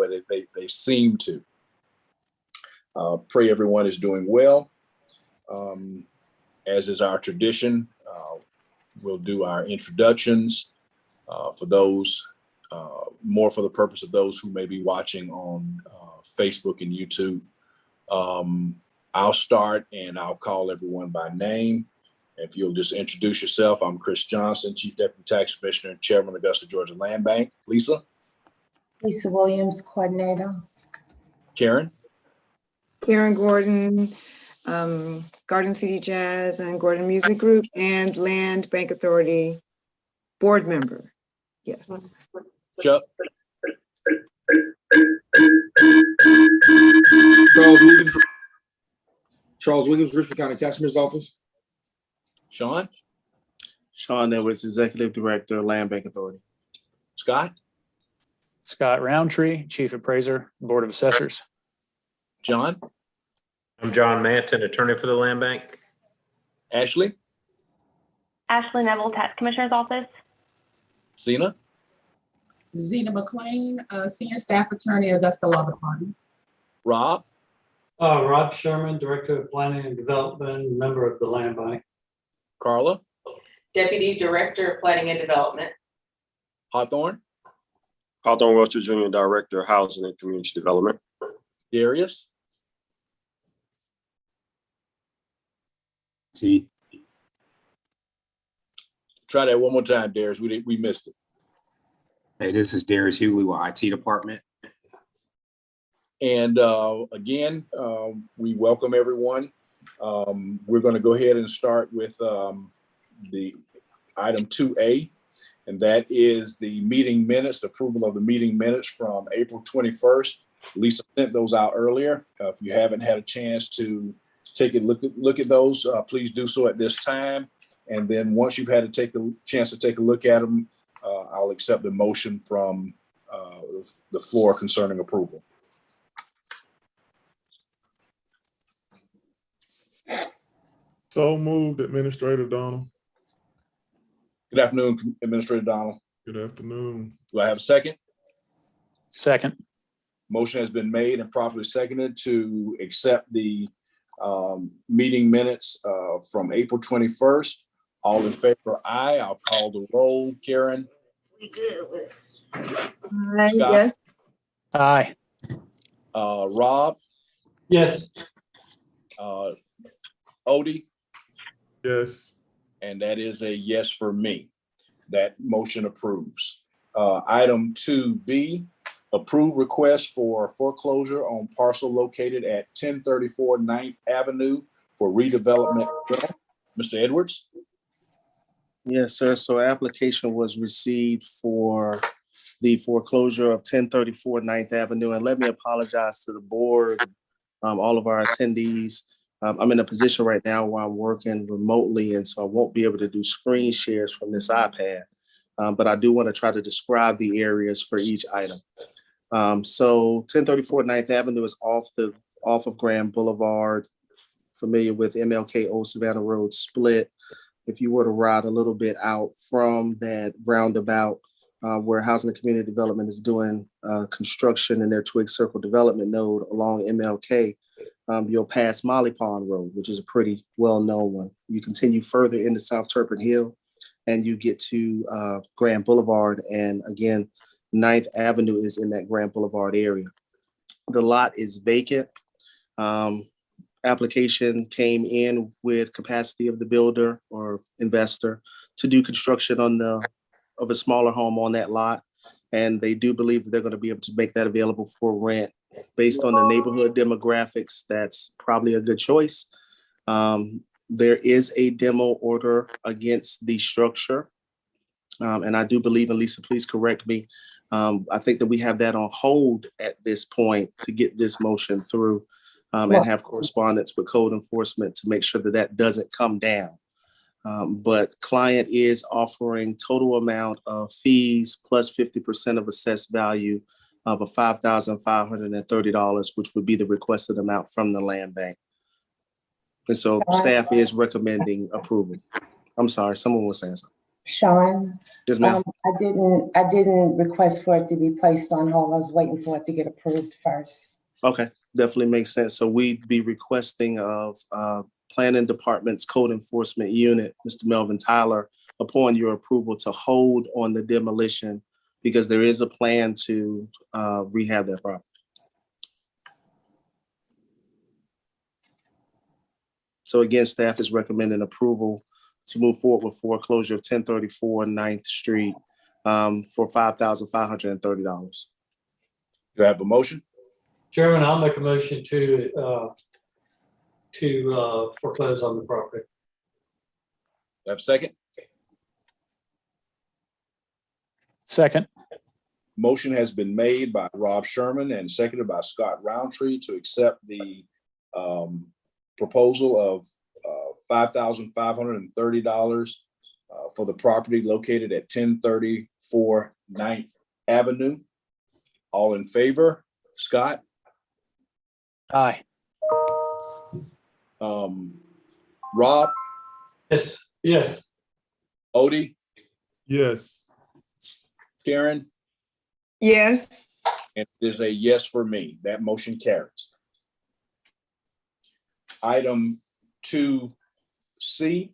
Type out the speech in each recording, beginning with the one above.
but they seem to. Pray everyone is doing well. As is our tradition, we'll do our introductions for those, more for the purpose of those who may be watching on Facebook and YouTube. I'll start and I'll call everyone by name. If you'll just introduce yourself. I'm Chris Johnson, Chief Deputy Tax Commissioner and Chairman of Augusta, Georgia Land Bank. Lisa? Lisa Williams, Coordinator. Karen? Karen Gordon, Garden City Jazz and Gordon Music Group, and Land Bank Authority Board Member. Yes. Chuck? Charles Williams, Richmond County Tax Commissioner's Office. Sean? Sean Edwards, Executive Director, Land Bank Authority. Scott? Scott Roundtree, Chief Appraiser, Board of Assessors. John? I'm John Manton, Attorney for the Land Bank. Ashley? Ashley Neville, Tax Commissioner's Office. Zena? Zena McLean, Senior Staff Attorney, Augusta Law Department. Rob? Rob Sherman, Director of Planning and Development, member of the Land Bank. Carla? Deputy Director of Planning and Development. Hawthorne? Hawthorne Webster Jr., Director of Housing and Community Development. Darius? T. Try that one more time, Darius. We missed it. Hey, this is Darius Hughley with IT Department. And again, we welcome everyone. We're going to go ahead and start with the item 2A, and that is the meeting minutes, the approval of the meeting minutes from April 21st. Lisa sent those out earlier. If you haven't had a chance to take a look at those, please do so at this time. And then once you've had to take a chance to take a look at them, I'll accept the motion from the floor concerning approval. So moved, Administrator Donald. Good afternoon, Administrator Donald. Good afternoon. Do I have a second? Second. Motion has been made and properly seconded to accept the meeting minutes from April 21st. All in favor, aye. I'll call the roll. Karen? Scott? Yes. Aye. Rob? Yes. Odie? Yes. And that is a yes for me. That motion approves. Item 2B, approve request for foreclosure on parcel located at 1034 9th Avenue for redevelopment. Mr. Edwards? Yes, sir. So application was received for the foreclosure of 1034 9th Avenue. And let me apologize to the board, all of our attendees. I'm in a position right now where I'm working remotely, and so I won't be able to do screen shares from this iPad. But I do want to try to describe the areas for each item. So 1034 9th Avenue is off of Grand Boulevard, familiar with MLK Old Savannah Road split. If you were to ride a little bit out from that roundabout where Housing and Community Development is doing construction in their Twig Circle development node along MLK, you'll pass Molly Pond Road, which is a pretty well-known one. You continue further into South Turpin Hill and you get to Grand Boulevard. And again, 9th Avenue is in that Grand Boulevard area. The lot is vacant. Application came in with capacity of the builder or investor to do construction of a smaller home on that lot. And they do believe that they're going to be able to make that available for rent. Based on the neighborhood demographics, that's probably a good choice. There is a demo order against the structure. And I do believe, and Lisa, please correct me, I think that we have that on hold at this point to get this motion through and have correspondence with code enforcement to make sure that that doesn't come down. But client is offering total amount of fees plus 50% of assessed value of $5,530, which would be the requested amount from the land bank. And so staff is recommending approval. I'm sorry, someone was saying something. Sean, Yes, ma'am. I didn't request for it to be placed on hold. I was waiting for it to get approved first. Okay, definitely makes sense. So we'd be requesting of Planning Department's Code Enforcement Unit, Mr. Melvin Tyler, upon your approval to hold on the demolition because there is a plan to rehab that property. So again, staff is recommending approval to move forward with foreclosure of 1034 9th Street for $5,530. Do I have a motion? Chairman, I'll make a motion to foreclose on the property. Do I have a second? Second. Motion has been made by Rob Sherman and seconded by Scott Roundtree to accept the proposal of $5,530 for the property located at 1034 9th Avenue. All in favor? Scott? Aye. Rob? Yes, yes. Odie? Yes. Karen? Yes. And it is a yes for me. That motion carries. Item 2C,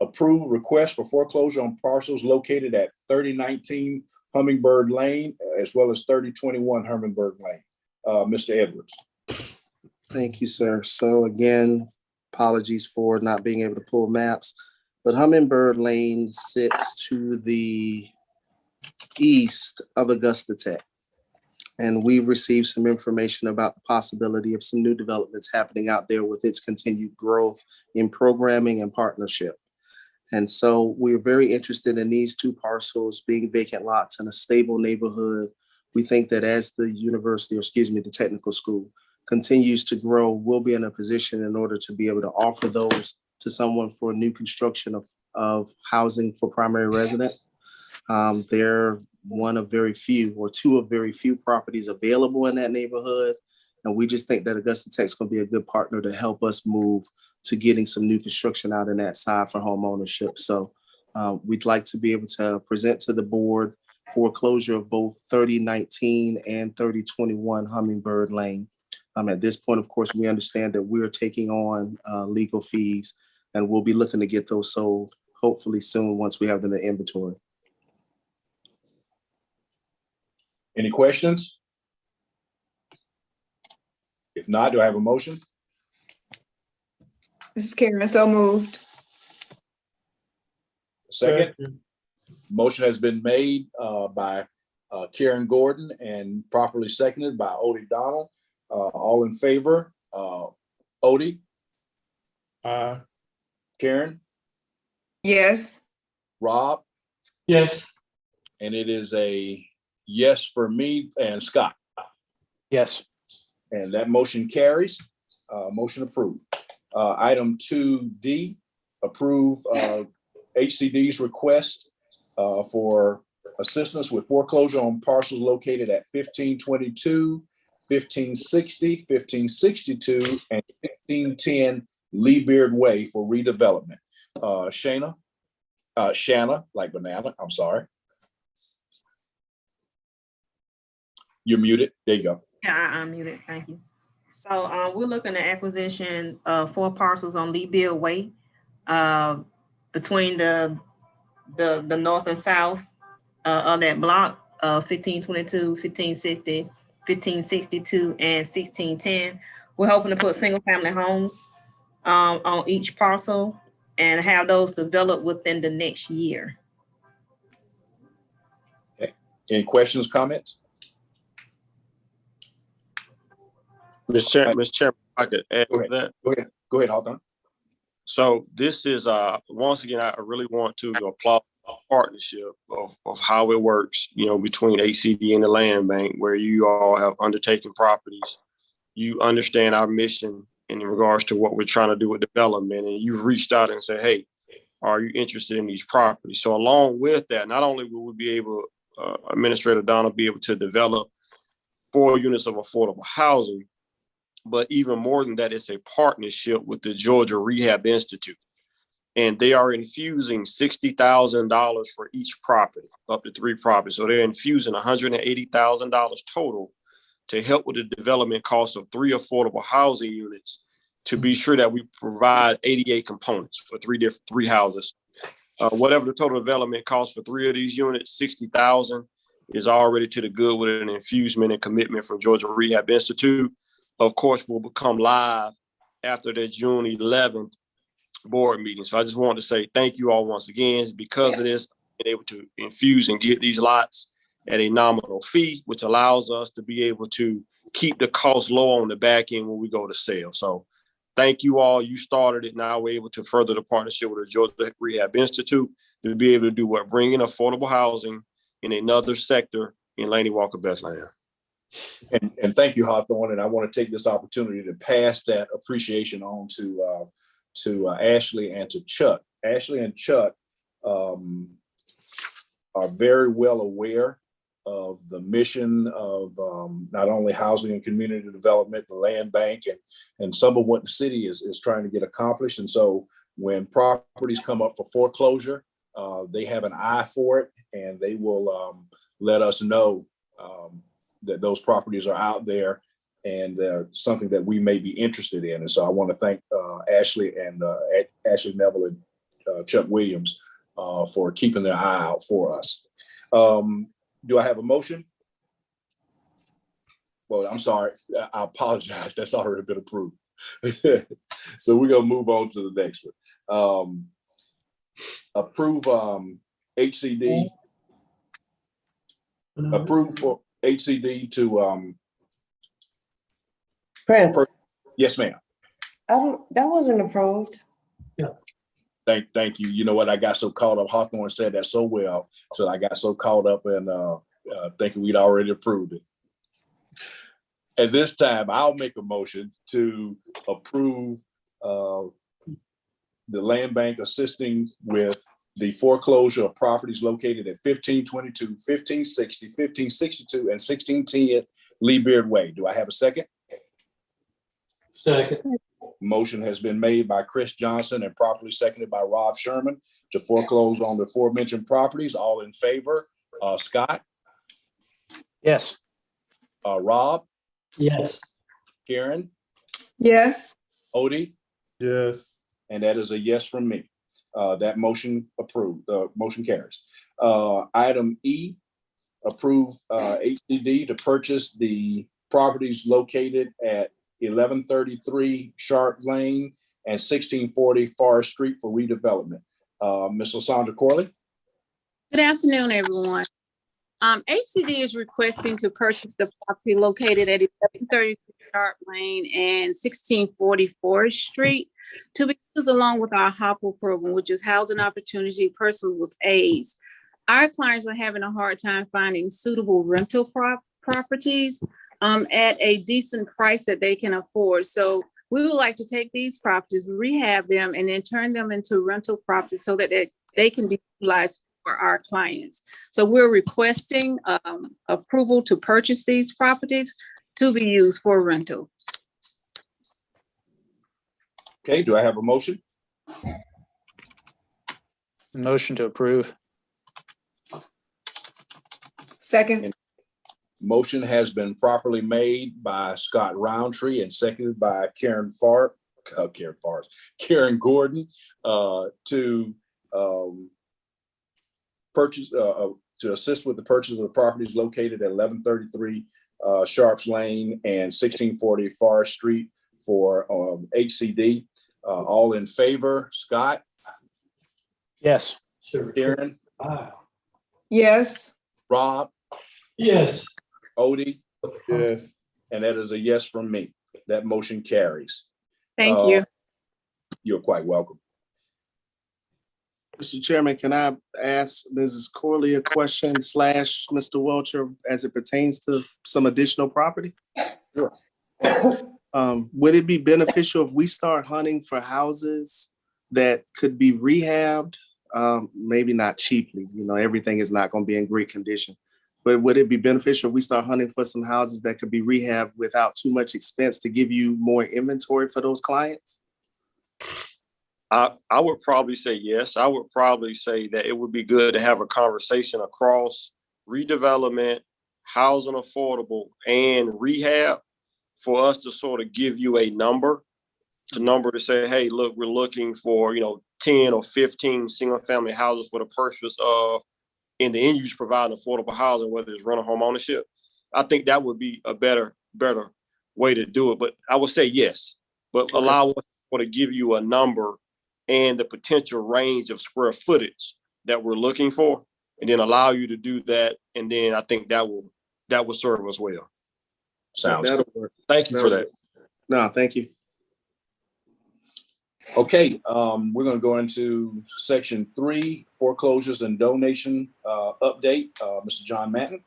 approve request for foreclosure on parcels located at 3019 Hummingbird Lane, as well as 3021 Hummingbird Lane. Mr. Edwards. Thank you, sir. So again, apologies for not being able to pull maps, but Hummingbird Lane sits to the east of Augusta Tech. And we received some information about the possibility of some new developments happening out there with its continued growth in programming and partnership. And so we're very interested in these two parcels being vacant lots in a stable neighborhood. We think that as the university, or excuse me, the technical school continues to grow, we'll be in a position in order to be able to offer those to someone for new construction of housing for primary residents. They're one of very few or two of very few properties available in that neighborhood. And we just think that Augusta Tech's going to be a good partner to help us move to getting some new construction out in that side for home ownership. So we'd like to be able to present to the board foreclosure of both 3019 and 3021 Hummingbird Lane. At this point, of course, we understand that we're taking on legal fees and we'll be looking to get those sold hopefully soon once we have them in inventory. Any questions? If not, do I have a motion? This is Karen, so moved. Second. Motion has been made by Karen Gordon and properly seconded by Odie Donald. All in favor? Odie? Aye. Karen? Yes. Rob? Yes. And it is a yes for me and Scott. Yes. And that motion carries. Motion approved. Item 2D, approve HCD's request for assistance with foreclosure on parcels located at 1522, 1560, 1562, and 1510 Lee Beard Way for redevelopment. Shanna, like banana, I'm sorry. You're muted. There you go. Yeah, I'm muted. Thank you. So we're looking at acquisition of 4 parcels on Lee Beard Way between the north and south of that block, 1522, 1560, 1562, and 1610. We're hoping to put single family homes on each parcel and have those developed within the next year. Okay. Any questions, comments? Mr. Chairman, I could add to that. Go ahead, Hawthorne. So this is, once again, I really want to applaud the partnership of how it works, between HCD and the land bank, where you all have undertaken properties. You understand our mission in regards to what we're trying to do with development, and you've reached out and said, hey, are you interested in these properties? So along with that, not only will we be able, Administrator Donald, be able to develop 4 units of affordable housing, but even more than that, it's a partnership with the Georgia Rehab Institute. and they are infusing $60,000 for each property, up to 3 properties. So they're infusing $180,000 total to help with the development cost of 3 affordable housing units, to be sure that we provide 88 components for 3 houses. Whatever the total development cost for 3 of these units, $60,000 is already to the good with an infusement and commitment from Georgia Rehab Institute. Of course, will become live after the June 11th board meeting. So I just wanted to say thank you all once again. Because of this, being able to infuse and get these lots at a nominal fee, which allows us to be able to keep the cost low on the back end when we go to sale. So thank you all. You started it. Now we're able to further the partnership with the Georgia Rehab Institute to be able to do what? Bring in affordable housing in another sector in Laney Walker Bethlehem. And thank you, Hawthorne. And I want to take this opportunity to pass that appreciation on to Ashley and to Chuck. Ashley and Chuck are very well aware of the mission of not only housing and community development, the land bank, and some of what the city is trying to get accomplished. And so when properties come up for foreclosure, they have an eye for it, and they will let us know that those properties are out there and something that we may be interested in. And so I want to thank Ashley and Ashley Neville and Chuck Williams for keeping their eye out for us. Do I have a motion? Well, I'm sorry. I apologize. That's already been approved. So we're going to move on to the next one. Approve HCD. Approve for HCD to Chris, yes, ma'am. that wasn't approved. Thank you. You know what? I got so caught up. Hawthorne said that so well, so I got so caught up in thinking we'd already approved it. At this time, I'll make a motion to approve the land bank assisting with the foreclosure of properties located at 1522, 1560, 1562, and 1610 Lee Beard Way. Do I have a second? Second. Motion has been made by Chris Johnson and properly seconded by Rob Sherman to foreclose on the aforementioned properties. All in favor? Scott? Yes. Rob? Yes. Karen? Yes. Odie? Yes. And that is a yes from me. That motion approved. Motion carries. Item E, approve HCD to purchase the properties located at 1133 Sharp Lane and 1640 Forest Street for redevelopment. Ms. LaSandra Corley. Good afternoon, everyone. HCD is requesting to purchase the property located at 1133 Sharp Lane and 1640 Forest Street to be used along with our HOPL program, which is Housing Opportunity Persons with AIDS. Our clients are having a hard time finding suitable rental properties at a decent price that they can afford. So we would like to take these properties, rehab them, and then turn them into rental properties so that they can be utilized for our clients. So we're requesting approval to purchase these properties to be used for rental. Okay, do I have a motion? Motion to approve. Second. Motion has been properly made by Scott Roundtree and seconded by Karen Gordon to purchase to assist with the purchase of the properties located at 1133 Sharps Lane and 1640 Forest Street for HCD. All in favor? Scott? Yes. Karen? Yes. Rob? Yes. Odie? Yes. And that is a yes from me. That motion carries. Thank you. You're quite welcome. Mr. Chairman, can I ask Mrs. Corley a question / Mr. Welcher as it pertains to some additional property? Sure. Would it be beneficial if we start hunting for houses that could be rehabbed? Maybe not cheaply, everything is not going to be in great condition. But would it be beneficial if we start hunting for some houses that could be rehabbed without too much expense to give you more inventory for those clients? I would probably say yes. I would probably say that it would be good to have a conversation across redevelopment, housing affordable, and rehab for us to sort of give you a number to say, hey, look, we're looking for, 10 or 15 single family houses for the purpose of, in the end use, providing affordable housing, whether it's rental home ownership. I think that would be a better way to do it. But I would say yes, but allow us to give you a number and the potential range of square footage that we're looking for, and then allow you to do that. And then I think that will serve us well. Sounds That'll good. work. Thank you for that. No, thank you. Okay, we're going to go into section 3, foreclosures and donation update. Mr. John Manton.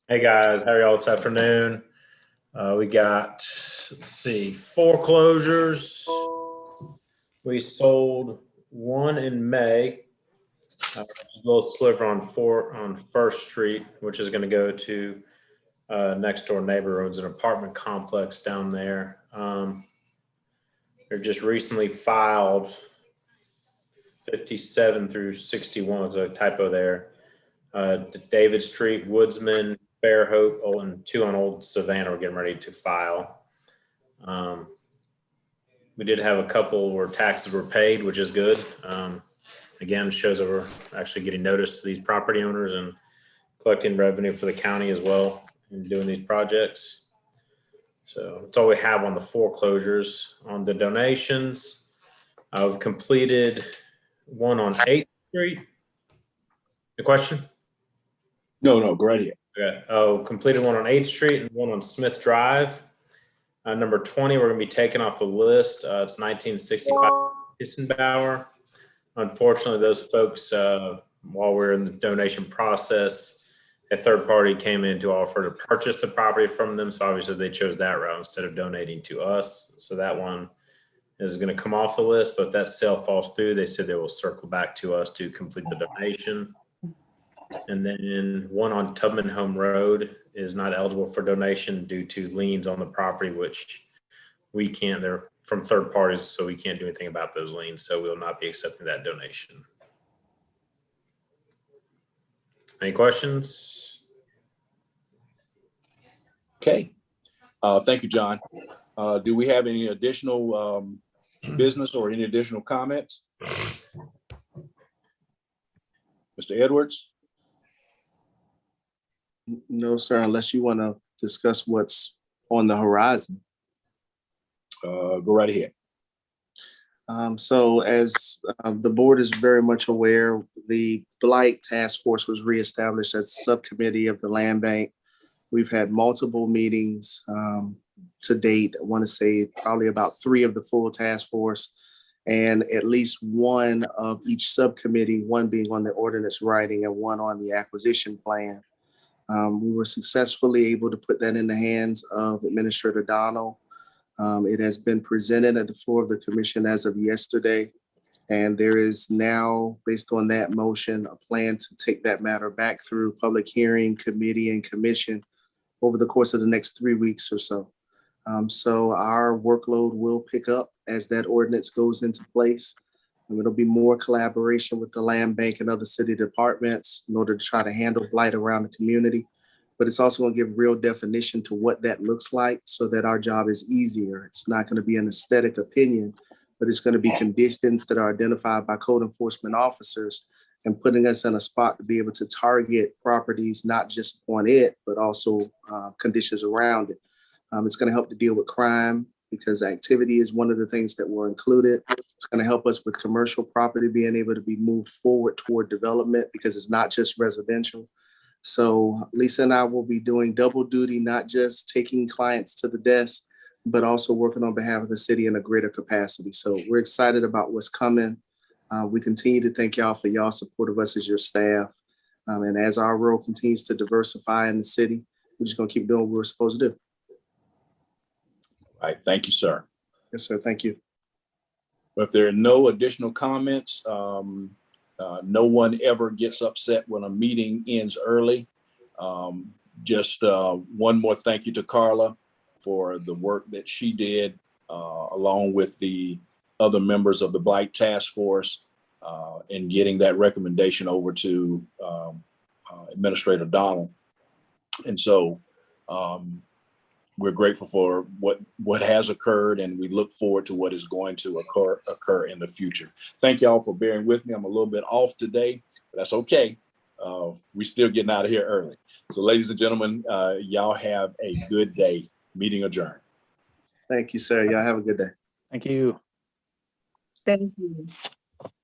Hey guys, how are y'all this afternoon? We got, let's see, foreclosures. We sold one in May, a little sliver on First Street, which is going to go to next door neighbor owns an apartment complex down there. They're just recently filed 57 through 61, there's a typo there. David Street, Woodsman, Fairhope, and 2 on Old Savannah we're getting ready to file. We did have a couple where taxes were paid, which is good. Again, shows that we're actually getting notice to these property owners and collecting revenue for the county as well in doing these projects. So that's all we have on the foreclosures. On the donations, I've completed one on 8th Street. The question? No, go right ahead. Okay. Oh, completed one on 8th Street and one on Smith Drive. Number 20, we're going to be taking off the list. It's 1965 Kissenbauer. Unfortunately, those folks, while we're in the donation process, a third party came in to offer to purchase the property from them. So obviously they chose that route instead of donating to us. So that one is going to come off the list, but if that sale falls through, they said they will circle back to us to complete the donation. And then one on Tubman Home Road is not eligible for donation due to liens on the property, which we can't, they're from third parties, so we can't do anything about those liens. So we will not be accepting that donation. Any questions? Okay. Thank you, John. Do we have any additional business or any additional comments? Mr. Edwards? No, sir, unless you want to discuss what's on the horizon. Go right ahead. So as the board is very much aware, the Blight Task Force was reestablished as a subcommittee of the Land Bank. We've had multiple meetings to date. I want to say probably about 3 of the full task force, and at least 1 of each subcommittee, 1 being on the ordinance writing and 1 on the acquisition plan. We were successfully able to put that in the hands of Administrator Donald. It has been presented at the floor of the commission as of yesterday, and there is now, based on that motion, a plan to take that matter back through public hearing, committee, and commission over the course of the next 3 weeks or so. So our workload will pick up as that ordinance goes into place. And it'll be more collaboration with the Land Bank and other city departments in order to try to handle blight around the community. But it's also going to give real definition to what that looks like so that our job is easier. It's not going to be an aesthetic opinion, but it's going to be conditions that are identified by code enforcement officers and putting us in a spot to be able to target properties, not just on it, but also conditions around it. It's going to help to deal with crime because activity is one of the things that were included. It's going to help us with commercial property being able to be moved forward toward development because it's not just residential. So Lisa and I will be doing double duty, not just taking clients to the desk, but also working on behalf of the city in a greater capacity. So we're excited about what's coming. We continue to thank y'all for y'all support of us as your staff. And as our role continues to diversify in the city, we're just going to keep doing what we're supposed to do. All right. Thank you, sir. Yes, sir. Thank you. If there are no additional comments, no one ever gets upset when a meeting ends early. Just one more thank you to Carla for the work that she did, along with the other members of the Blight Task Force in getting that recommendation over to Administrator Donald. And so we're grateful for what has occurred, and we look forward to what is going to occur in the future. Thank y'all for bearing with me. I'm a little bit off today, but that's okay. We're still getting out of here early. So ladies and gentlemen, y'all have a good day. Meeting adjourned. Thank you, sir. Y'all have a good day. Thank you. Thank you.